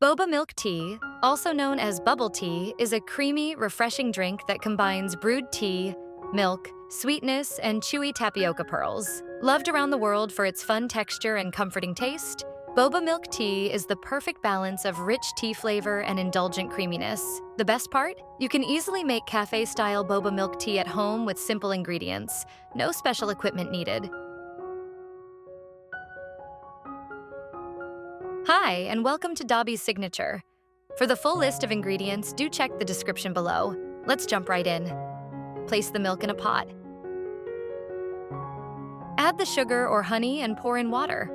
Boba milk tea, also known as bubble tea, is a creamy, refreshing drink that combines brewed tea, milk, sweetness, and chewy tapioca pearls. Loved around the world for its fun texture and comforting taste, boba milk tea is the perfect balance of rich tea flavor and indulgent creaminess. The best part? You can easily make cafe-style boba milk tea at home with simple ingredients. No special equipment needed. Hi, and welcome to Dobby's Signature. For the full list of ingredients, do check the description below. Let's jump right in. Place the milk in a pot. Add the sugar or honey and pour in water.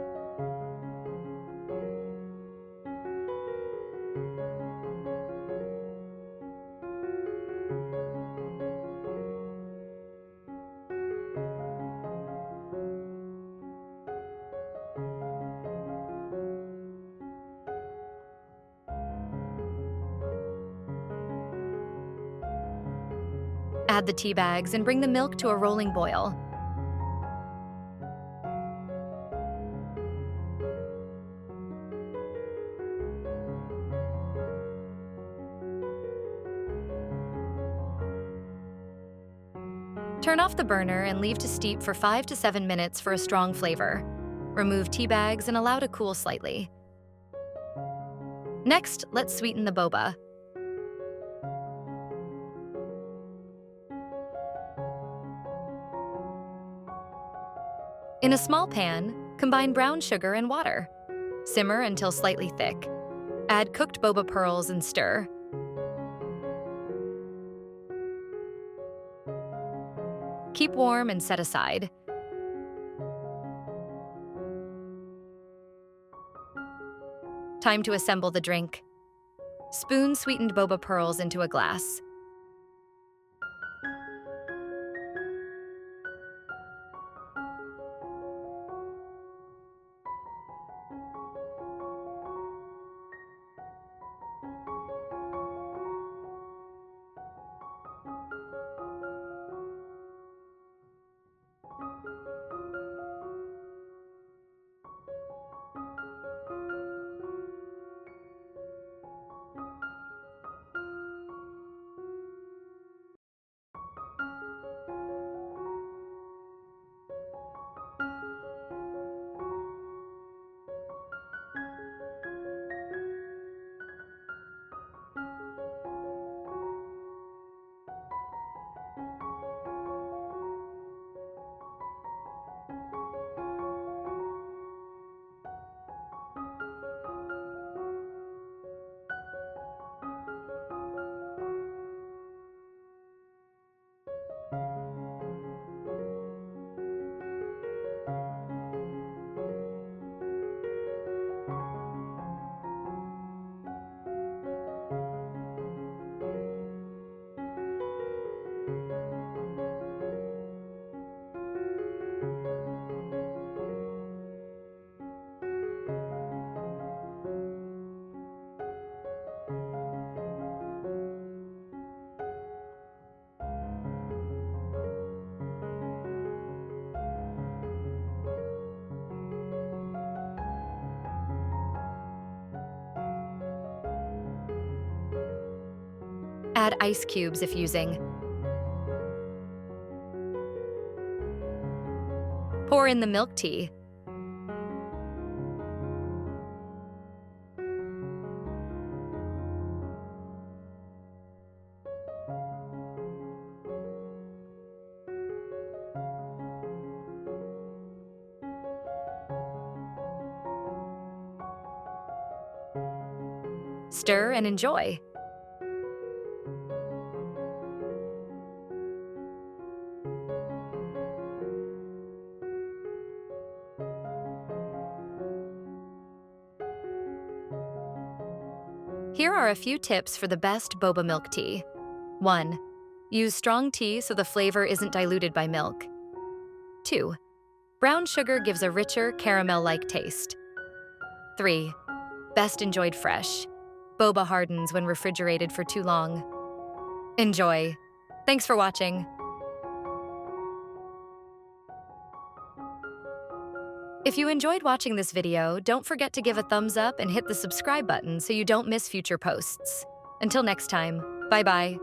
Add the tea bags and bring the milk to a rolling boil. Turn off the burner and leave to steep for 5 to 7 minutes for a strong flavor. Remove tea bags and allow to cool slightly. Next, let's sweeten the boba. In a small pan, combine brown sugar and water. Simmer until slightly thick. Add cooked boba pearls and stir. Keep warm and set aside. Time to assemble the drink. Spoon sweetened boba pearls into a glass. Add ice cubes if using. Pour in the milk tea. Stir and enjoy. Here are a few tips for the best boba milk tea. 1. Use strong tea so the flavor isn't diluted by milk. 2. Brown sugar gives a richer, caramel-like taste. 3. Best enjoyed fresh. Boba hardens when refrigerated for too long. Enjoy. Thanks for watching. If you enjoyed watching this video, don't forget to give a thumbs up and hit the subscribe button so you don't miss future posts. Until next time, bye-bye.